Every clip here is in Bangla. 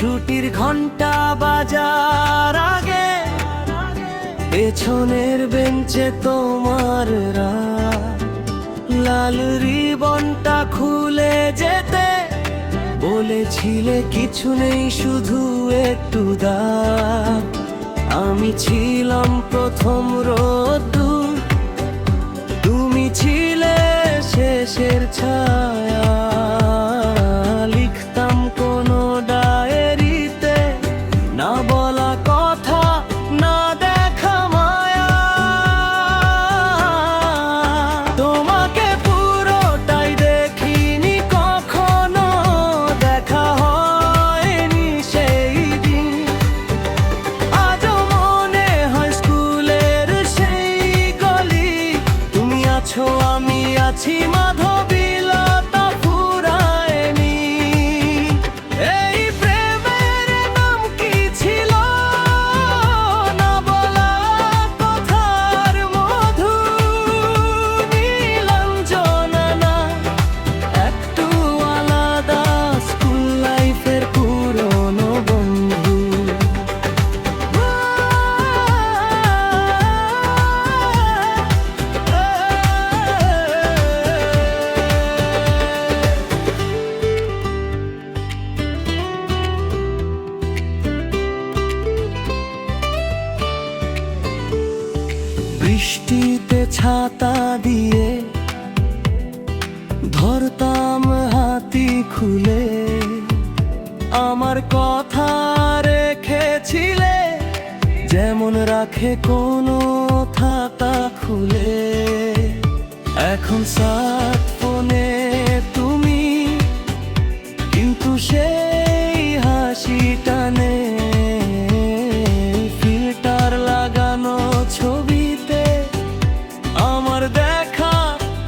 ছুটির ঘন্টা বাজার আগে পেছনের বেঞ্চে তোমার লাল রিবনটা খুলে যেতে বলেছিলে কিছু নেই শুধু একটু দাগ। আমি ছিলাম প্রথম রোদ্দুর, তুমি ছিলে শেষের ছায়া। লিখতাম কোনো ডায়েরিতে না বলা কথা, না দেখা মায়া। তোমাকে পুরোটাই দেখিনি কখনো, দেখা হয়নি সেই দিন। আজও মনে হয় স্কুলের সেই গলি, তুমি আছো আমি আছি, মাধবীলতা ফুরায়নি। এই প্রেমের নাম কি ছিল না বলা কথার মধু, নীলাঞ্জনা না একটু আলাদা স্কুল লাইফের পুরনো বন্ধু। বৃষ্টিতে ছাতা দিয়ে ধরতাম হাতি খুলে, আমার কথা রেখেছিলে যেমন রাখে কোনো খাতা খুলে। এখন স্মার্টফোনে তুমি, কিন্তু সেই হাসিটা নেই। ফিল্টার লাগানো ছবিতে আমার দেখা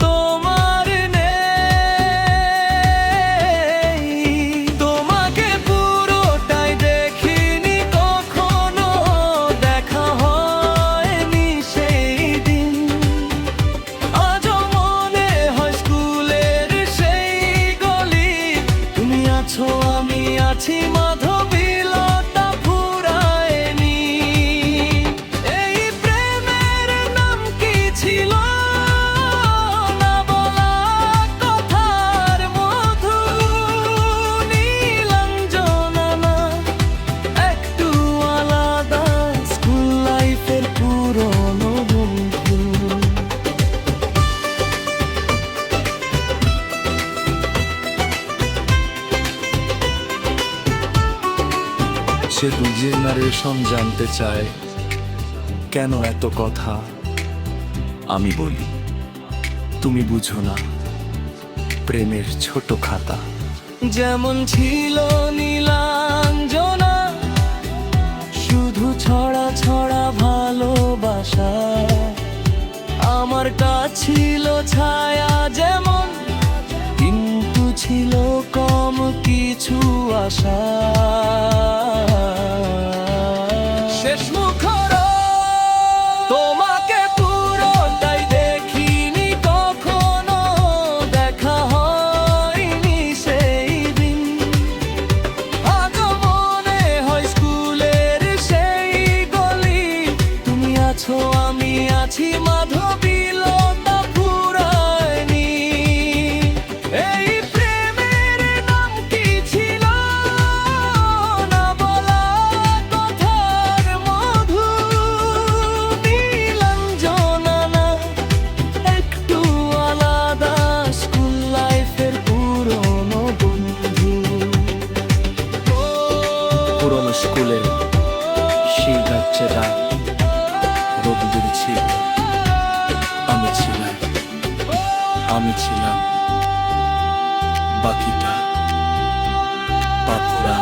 তোমার নেই। তোমাকে পুরোটাই দেখিনি কখনো, দেখা হয়নি সেই দিন। আজও মনে হয় স্কুলের সেই গলি, তুমি আছো আমি আছি, মাধবীলতা ফুরায়নি। এই প্রেমের নাম কি ছিল না বলা কথার মধু, নীলাঞ্জনা না একটু আলাদা স্কুল লাইফের পুরনো বন্ধু। সে দু জেনারেশন জানতে চায় কেন এত কথা। আমি বলি তুমি বুঝো না প্রেমের ছোট খাতা। যেমন ছিল নীলাঞ্জনা, শুধু ছড়া ছড়া ভালোবাসা। আমারটা ছিল ছায়া যেমন, কিন্তু ছিল কম কিছু আশা। শেষ মুখরা তোমাকে পুরোটাই দেখিনি কখনো, দেখা হয়নি সেই দিন। আজও মনে হয় স্কুলের সেই গলি, তুমি আছো আমি আছি, মাধবীলতা ফুরায়নি। এই প্রেমের নাম কি ছিল না বলা কথার মধু, নীলাঞ্জনা না একটু আলাদা স্কুল লাইফের পুরনো বন্ধু। পুরনো স্কুলে সেই বাচ্চারা রোদ্দুর ছিল, আমি ছিলাম বাকিটা পাথরা।